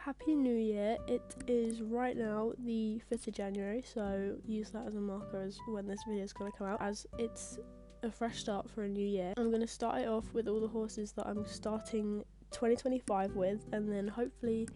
Happy New Year. It is right now the 5th of January, so use that as a marker as when this video is going to come out, as it's a fresh start for a new year. I'm going to start it off with all the horses that I'm starting 2025 with, and then hopefully,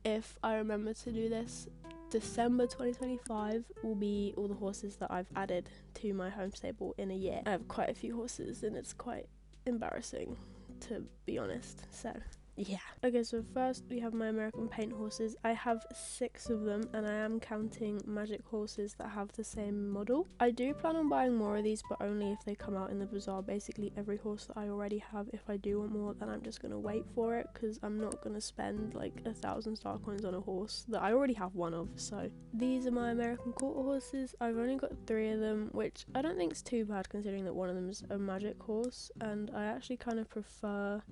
if I remember to do this, December 2025 will be all the horses that I've added to my home stable in a year. I have quite a few horses and it's quite embarrassing, to be honest, so yeah. Okay, so first we have my American paint horses. I have 6 of them, and I am counting magic horses that have the same model. I do plan on buying more of these, but only if they come out in the bazaar. Basically every horse that I already have, if I do want more, then I'm just gonna wait for it, because I'm not gonna spend like 1,000 star coins on a horse that I already have one of. So these are my American quarter horses. I've only got 3 of them, which I don't think is too bad considering that one of them is a magic horse, and I actually kind of prefer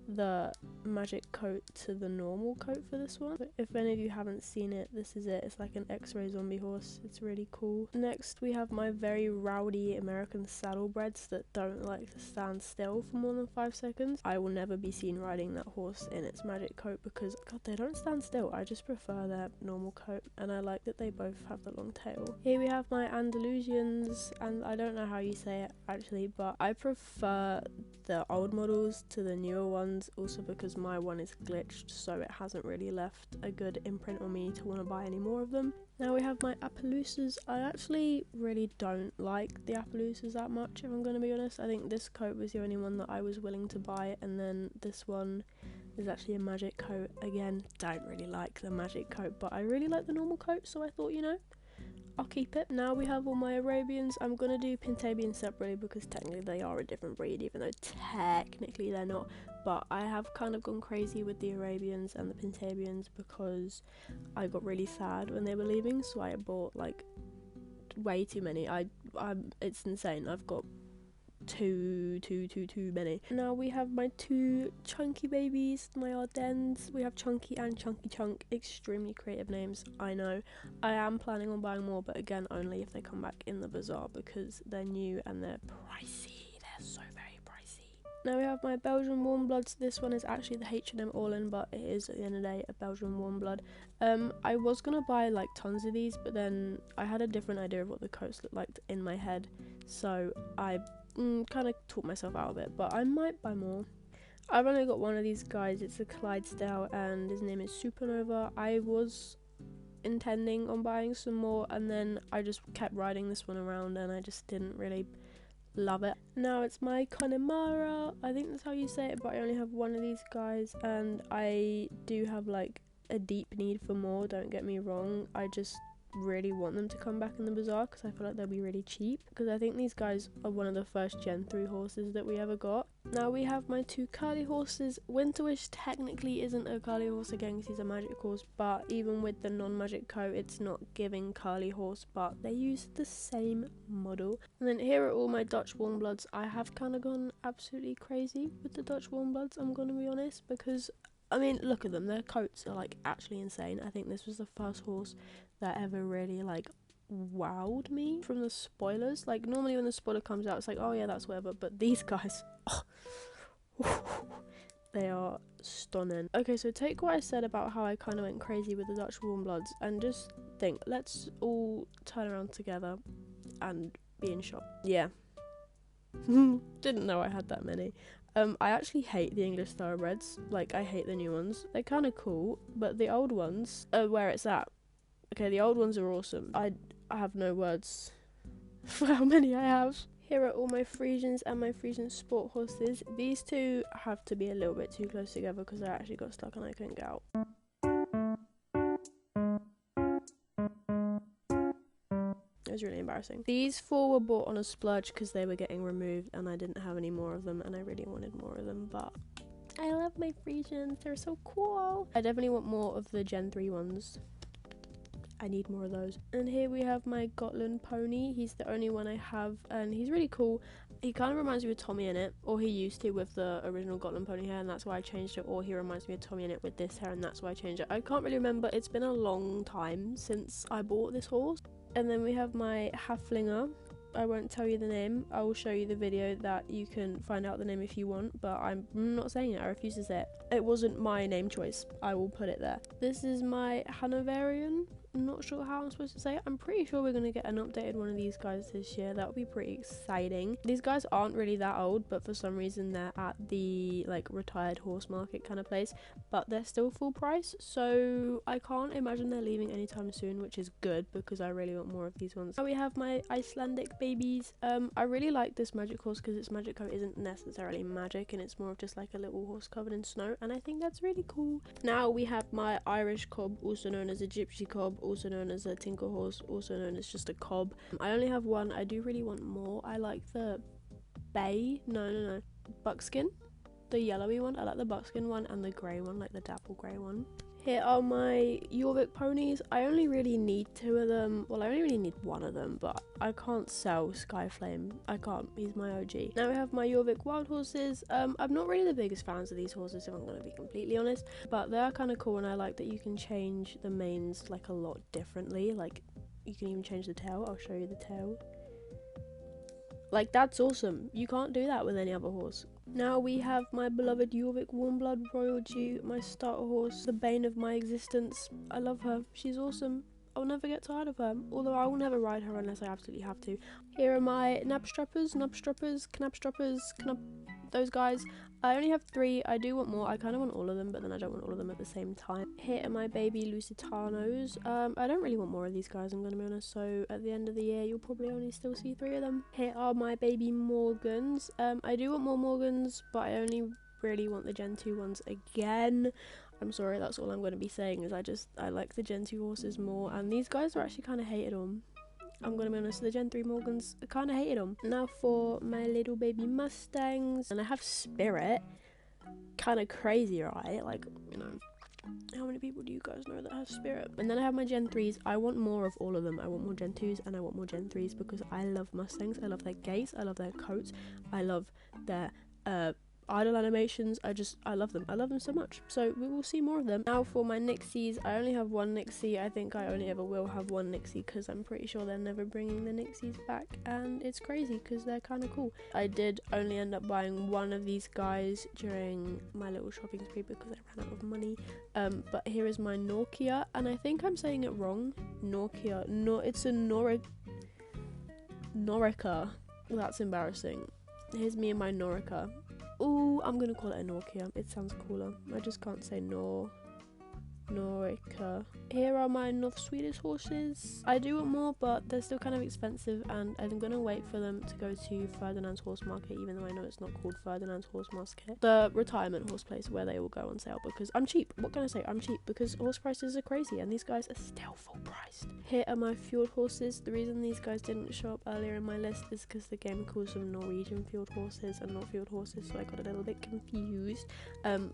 the magic coat to the normal coat for this one. But if any of you haven't seen it, this is it. It's like an X-ray zombie horse. It's really cool. Next we have my very rowdy American saddlebreds that don't like to stand still for more than 5 seconds. I will never be seen riding that horse in its magic coat because, god, they don't stand still. I just prefer their normal coat, and I like that they both have the long tail. Here we have my Andalusians, and I don't know how you say it actually, but I prefer the old models to the newer ones, also because my one is glitched, so it hasn't really left a good imprint on me to want to buy any more of them. Now we have my Appaloosas. I actually really don't like the Appaloosas that much, if I'm going to be honest. I think this coat was the only one that I was willing to buy, and then this one is actually a magic coat. Again, don't really like the magic coat, but I really like the normal coat, so I thought, you know, I'll keep it. Now we have all my Arabians. I'm going to do Pentavian separately because technically they are a different breed, even though technically they're not. But I have kind of gone crazy with the Arabians and the Pentavians because I got really sad when they were leaving, so I bought like way too many. It's insane. I've got too many. Now we have my 2 chunky babies, my Ardennes. We have Chunky and Chunky Chunk. Extremely creative names, I know. I am planning on buying more, but again only if they come back in the bazaar because they're new and they're pricey. They're so very pricey. Now we have my Belgian Warmbloods. This one is actually the H&M All-In, but it is at the end of the day a Belgian Warmblood. I was gonna buy like tons of these, but then I had a different idea of what the coats looked like in my head, so I kind of talked myself out of it, but I might buy more. I've only got one of these guys. It's a Clyde Stale, and his name is Supernova. I was intending on buying some more, and then I just kept riding this one around, and I just didn't really love it. Now it's my Connemara. I think that's how you say it, but I only have one of these guys, and I do have like a deep need for more, don't get me wrong. I just really want them to come back in the bazaar because I feel like they'll be really cheap, because I think these guys are one of the first Gen 3 horses that we ever got. Now we have my 2 curly horses. Winterwish technically isn't a curly horse again because he's a magic horse, but even with the non-magic coat it's not giving curly horse, but they use the same model. And then here are all my Dutch Warmbloods. I have kind of gone absolutely crazy with the Dutch Warmbloods, I'm gonna be honest, because I mean, look at them, their coats are like actually insane. I think this was the first horse that ever really like wowed me from the spoilers. Like normally when the spoiler comes out it's like, oh yeah, that's whatever, but these guys, they are stunning. Okay, so take what I said about how I kind of went crazy with the Dutch Warmbloods and just think, let's all turn around together and be in shock. Yeah. Didn't know I had that many. I actually hate the English thoroughbreds. Like, I hate the new ones. They're kind of cool, but the old ones are where it's at. Okay, the old ones are awesome. I have no words for how many I have. Here are all my Frisians and my Frisian sport horses. These 2 have to be a little bit too close together because I actually got stuck and I couldn't get out. It was really embarrassing. These 4 were bought on a splurge because they were getting removed and I didn't have any more of them, and I really wanted more of them, but I love my Frisians. They're so cool. I definitely want more of the Gen 3 ones. I need more of those. And here we have my Gotland Pony. He's the only one I have, and he's really cool. He kind of reminds me of Tommy in it, or he used to with the original Gotland Pony hair, and that's why I changed it, or he reminds me of Tommy in it with this hair, and that's why I changed it. I can't really remember. It's been a long time since I bought this horse. And then we have my Halflinger. I won't tell you the name. I will show you the video that you can find out the name if you want, but I'm not saying it. I refuse to say it. It wasn't my name choice. I will put it there. This is my Hannavarian. I'm not sure how I'm supposed to say it. I'm pretty sure we're going to get an updated one of these guys this year. That would be pretty exciting. These guys aren't really that old, but for some reason they're at the like retired horse market kind of place, but they're still full price, so I can't imagine they're leaving anytime soon, which is good because I really want more of these ones. Now we have my Icelandic babies. I really like this magic horse because its magic coat isn't necessarily magic and it's more of just like a little horse covered in snow, and I think that's really cool. Now we have my Irish cob, also known as a gypsy cob, also known as a tinker horse, also known as just a cob. I only have one. I do really want more. I like the buckskin, the yellowy one. I like the buckskin one and the grey one, like the dapple grey one. Here are my Jorvik ponies. I only really need 2 of them. Well, I only really need 1 of them, but I can't sell Skyflame. I can't. He's my OG. Now we have my Jorvik Wild Horses. I'm not really the biggest fans of these horses, if I'm going to be completely honest, but they are kind of cool, and I like that you can change the manes like a lot differently. Like, you can even change the tail. I'll show you the tail. Like, that's awesome. You can't do that with any other horse. Now we have my beloved Jorvik Warmblood Royal Dew, my starter horse, the bane of my existence. I love her. She's awesome. I'll never get tired of her, although I will never ride her unless I absolutely have to. Here are my Napstroppers, those guys. I only have 3. I do want more. I kind of want all of them, but then I don't want all of them at the same time. Here are my baby Lucatanos. I don't really want more of these guys, I'm going to be honest, so at the end of the year you'll probably only still see 3 of them. Here are my baby Morgans. I do want more Morgans, but I only really want the Gen 2 ones again. I'm sorry, that's all I'm going to be saying, is I like the Gen 2 horses more, and these guys are actually kind of hated on. I'm going to be honest, the Gen 3 Morgans, I kind of hated them. Now for my little baby Mustangs, and I have Spirit. Kind of crazy, right? Like, you know, how many people do you guys know that have Spirit? And then I have my Gen 3s. I want more of all of them. I want more Gen 2s and I want more Gen 3s because I love Mustangs. I love their gaits, I love their coats, I love their idle animations. I love them. I love them so much. So we will see more of them. Now for my Nixies, I only have 1 Nixie. I think I only ever will have 1 Nixie because I'm pretty sure they're never bringing the Nixies back, and it's crazy because they're kind of cool. I did only end up buying 1 of these guys during my little shopping spree because I ran out of money. But here is my Nokia, and I think I'm saying it wrong. Nokia. No, it's a Norica. That's embarrassing. Here's me and my Norica. Ooh, I'm gonna call it a Nokia. It sounds cooler. I just can't say Norica. Here are my North Swedish horses. I do want more, but they're still kind of expensive, and I'm gonna wait for them to go to Ferdinand's Horse Market, even though I know it's not called Ferdinand's Horse Market. The retirement horse place where they all go on sale, because I'm cheap. What can I say? I'm cheap because horse prices are crazy, and these guys are still full priced. Here are my fjord horses. The reason these guys didn't show up earlier in my list is because the game calls them Norwegian fjord horses and not fjord horses, so I got a little bit confused.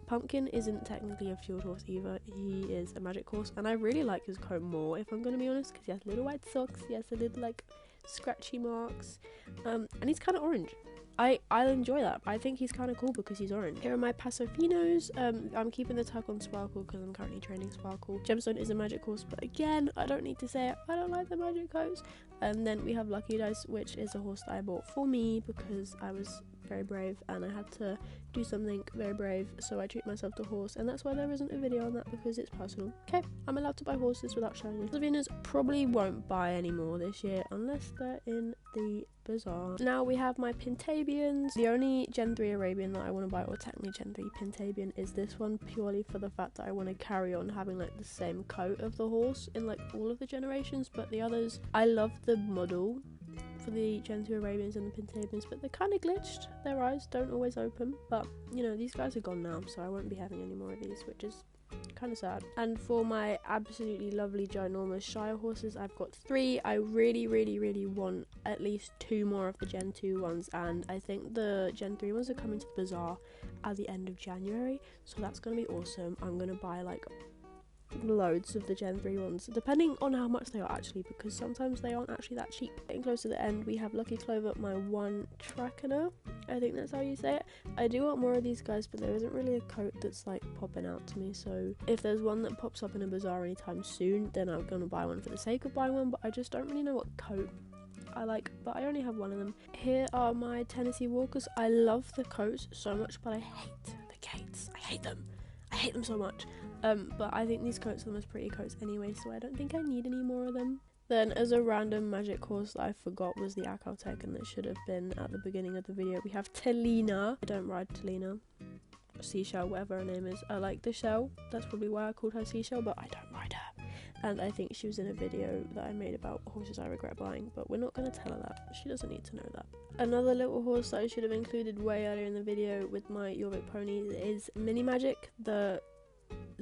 Pumpkin isn't technically a fjord horse either. He is a magic horse, and I really like his coat more, if I'm gonna be honest, because he has little white socks, he has a little like scratchy marks, and he's kind of orange. I'll enjoy that. I think he's kind of cool because he's orange. Here are my Pasofinos. I'm keeping the tag on Sparkle because I'm currently training Sparkle. Gemstone is a magic horse, but again, I don't need to say it, I don't like the magic coats. And then we have Lucky Dice, which is a horse that I bought for me because I was very brave and I had to do something very brave, so I treat myself to horse, and that's why there isn't a video on that, because it's personal. Okay, I'm allowed to buy horses without showing you. Slovenas probably won't buy any more this year unless they're in the bazaar. Now we have my Pentavians. The only Gen 3 Arabian that I want to buy, or technically Gen 3 Pentavian, is this one, purely for the fact that I want to carry on having like the same coat of the horse in like all of the generations, but the others, I love the model for the Gen 2 Arabians and the Pentavians, but they're kind of glitched. Their eyes don't always open, but you know, these guys are gone now, so I won't be having any more of these, which is kind of sad. And for my absolutely lovely ginormous Shire horses, I've got 3. I really want at least 2 more of the Gen 2 ones, and I think the Gen 3 ones are coming to the bazaar at the end of January, so that's gonna be awesome. I'm gonna buy like loads of the Gen 3 ones, depending on how much they are actually, because sometimes they aren't actually that cheap. Getting close to the end, we have Lucky Clover, my one Trackana, I think that's how you say it. I do want more of these guys, but there isn't really a coat that's like popping out to me, so if there's one that pops up in a bazaar anytime soon, then I'm gonna buy one for the sake of buying one, but I just don't really know what coat I like, but I only have one of them. Here are my Tennessee Walkers. I love the coats so much, but I hate the gates. I hate them. I hate them so much. But I think these coats are the most pretty coats anyway, so I don't think I need any more of them. Then, as a random magic horse that I forgot was the Akautek and that should have been at the beginning of the video, we have Telina. I don't ride Telina. Seashell, whatever her name is. I like the shell. That's probably why I called her Seashell, but I don't ride her. And I think she was in a video that I made about horses I regret buying, but we're not going to tell her that. She doesn't need to know that. Another little horse that I should have included way earlier in the video with my Jorvik ponies is Mini Magic, the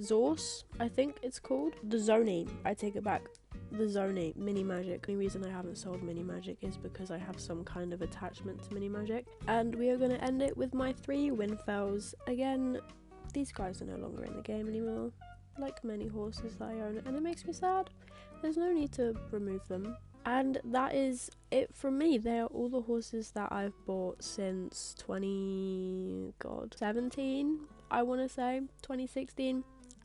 Zorse, I think it's called. The Zoni, I take it back. The Zoni, Mini Magic. The only reason I haven't sold Mini Magic is because I have some kind of attachment to Mini Magic. And we are going to end it with my 3 Windfells. Again, these guys are no longer in the game anymore, like many horses that I own, and it makes me sad. There's no need to remove them. And that is it from me. They are all the horses that I've bought since 2017, I want to say, 2016.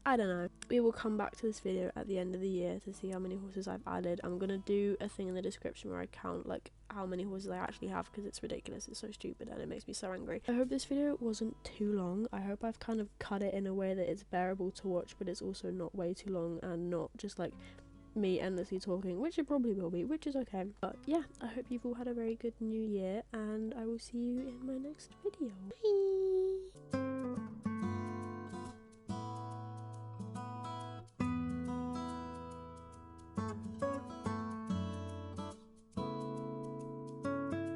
I don't know. We will come back to this video at the end of the year to see how many horses I've added. I'm going to do a thing in the description where I count like how many horses I actually have, because it's ridiculous. It's so stupid and it makes me so angry. I hope this video wasn't too long. I hope I've kind of cut it in a way that it's bearable to watch, but it's also not way too long and not just like me endlessly talking, which it probably will be, which is okay. But yeah, I hope you've all had a very good new year, and I will see you in my next video. Bye!